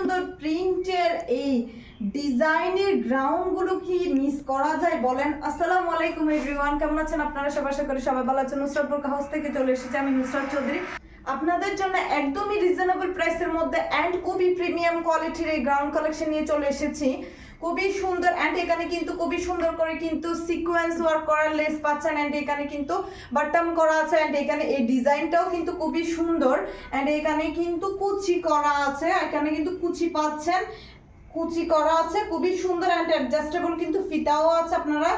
সুন্দর প্রিন্টের এই ডিজাইনের গ্রাউন্ডগুলো কি মিস করা যায় বলেন? আসসালামু আলাইকুম এভরিওয়ান, কেমন আছেন আপনারা? সবাই আশা করি সবাই ভালো আছেন। নুসরাত বোরকা হাউস থেকে চলে এসেছি আমি, নুসরাত চৌধুরী, আপনাদের জন্য একদমই রিজনেবল প্রাইসের মধ্যে অ্যান্ড খুবই প্রিমিয়াম কোয়ালিটির এই গ্রাউন্ড কালেকশন নিয়ে চলে এসেছি। খুবই সুন্দর অ্যান্ড এখানে কিন্তু খুবই সুন্দর করে কিন্তু সিকোয়েন্স ওয়ার্ক করা লেস পাচ্ছেন অ্যান্ড এখানে কিন্তু বাটন করা আছে অ্যান্ড এখানে এই ডিজাইনটাও কিন্তু খুবই সুন্দর অ্যান্ড এখানে কিন্তু কুচি করা আছে, এখানে কিন্তু কুচি পাচ্ছেন, কুচি করা আছে, খুবই সুন্দর অ্যান্ড অ্যাডজাস্টেবল কিন্তু ফিতাও আছে, আপনারা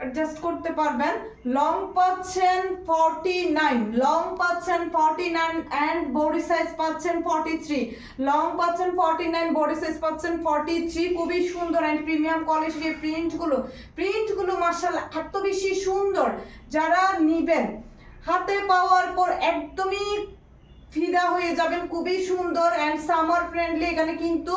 অ্যাডজাস্ট করতে পারবেন। লং পাচ্ছেন 49, লং পাচ্ছেন 49 অ্যান্ড বডি সাইজ পাচ্ছেন 43, লং পাচ্ছেন 49, বডি সাইজ পাচ্ছেন 43। খুবই সুন্দর অ্যান্ড প্রিমিয়াম কোয়ালিটির প্রিন্টগুলো মাশাআল্লাহ এত বেশি সুন্দর, যারা নিবেন হাতে পাওয়ার পর একদমই ফিদা হয়ে যাবেন। খুবই সুন্দর অ্যান্ড সামার ফ্রেন্ডলি, এখানে কিন্তু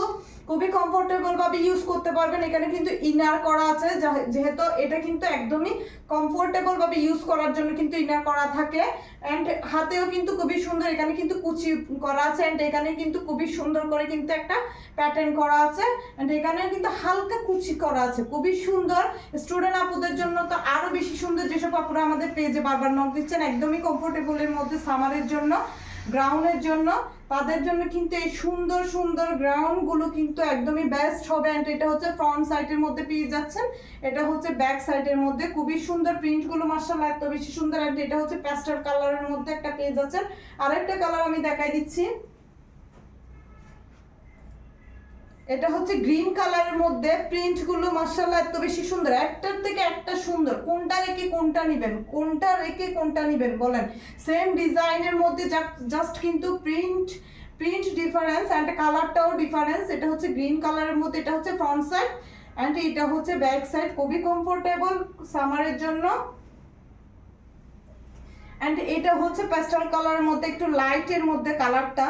খুবই কমফোর্টেবল ভাবে ইউজ করতে পারবেন। এখানে কিন্তু ইনার করা আছে, যেহেতু এটা কিন্তু একদমই কমফোর্টেবল ভাবে ইউজ করার জন্য কিন্তু ইনার করা থাকে অ্যান্ড হাতেও কিন্তু খুবই সুন্দর, এখানে কিন্তু কুচি করা আছে অ্যান্ড এখানে কিন্তু খুবই সুন্দর করে কিন্তু একটা প্যাটার্ন করা আছে অ্যান্ড এখানে কিন্তু হালকা কুচি করা আছে, খুবই সুন্দর। স্টুডেন্ট আপুদের জন্য তো আরো বেশি সুন্দর, যেসব আপুরা আমাদের পেজে বারবার নক দিচ্ছেন একদমই কমফোর্টেবলের মধ্যে সামারের জন্য, গ্রাউন্ডের জন্য, তাদের জন্য কিন্তু এই সুন্দর সুন্দর গ্রাউন্ডগুলো কিন্তু একদমই বেস্ট হবে। অ্যান্ড এটা হচ্ছে ফ্রন্ট সাইডের মধ্যে পেয়ে যাচ্ছেন, এটা হচ্ছে ব্যাক সাইডের মধ্যে, খুবই সুন্দর প্রিন্টগুলো মাশাআল্লাহ এত বেশি সুন্দর। অ্যান্ড এটা হচ্ছে প্যাস্টেল কালারের মধ্যে একটা পেয়ে যাচ্ছেন। আরেকটা কালার আমি দেখাই দিচ্ছি, এটা হচ্ছে গ্রিন কালারের মধ্যে, প্রিন্টগুলো মাশাআল্লাহ এত বেশি সুন্দর, একটার থেকে একটা সুন্দর। কোনটা রেখে কোনটা নেবেন, কোনটা রেখে কোনটা নেবেন বলেন? সেম ডিজাইনের মধ্যে জাস্ট কিন্তু প্রিন্ট ডিফারেন্স অ্যান্ড কালারটাও ডিফারেন্স। এটা হচ্ছে গ্রিন কালারের মধ্যে, এটা হচ্ছে ফ্রন্ট সাইড অ্যান্ড এটা হচ্ছে ব্যাক সাইড, খুবই কমফোর্টেবল সামারের জন্য। অ্যান্ড এটা হচ্ছে প্যাস্টেল কালারের মধ্যে, একটু লাইটের মধ্যে কালারটা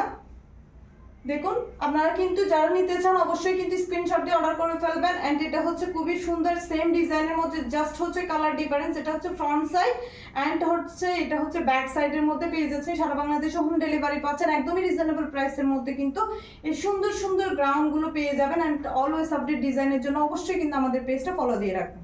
দেখুন। আপনারা কিন্তু যারা নিতে চান অবশ্যই কিন্তু স্ক্রিনশট দিয়ে অর্ডার করে ফেলবেন। অ্যান্ড এটা হচ্ছে খুবই সুন্দর সেম ডিজাইনের মধ্যে, জাস্ট হচ্ছে কালার ডিফারেন্স। এটা হচ্ছে ফ্রন্ট সাইড অ্যান্ড হচ্ছে এটা হচ্ছে ব্যাক সাইডের মধ্যে পেয়ে যাচ্ছেন। সারা বাংলাদেশে হোম ডেলিভারি পাচ্ছেন একদমই রিজনেবল প্রাইসের মধ্যে কিন্তু এই সুন্দর সুন্দর গ্রাউন্ডগুলো পেয়ে যাবেন। অ্যান্ড অলওয়েজ আপডেট ডিজাইনের জন্য অবশ্যই কিন্তু আমাদের পেজটা ফলো দিয়ে রাখবেন।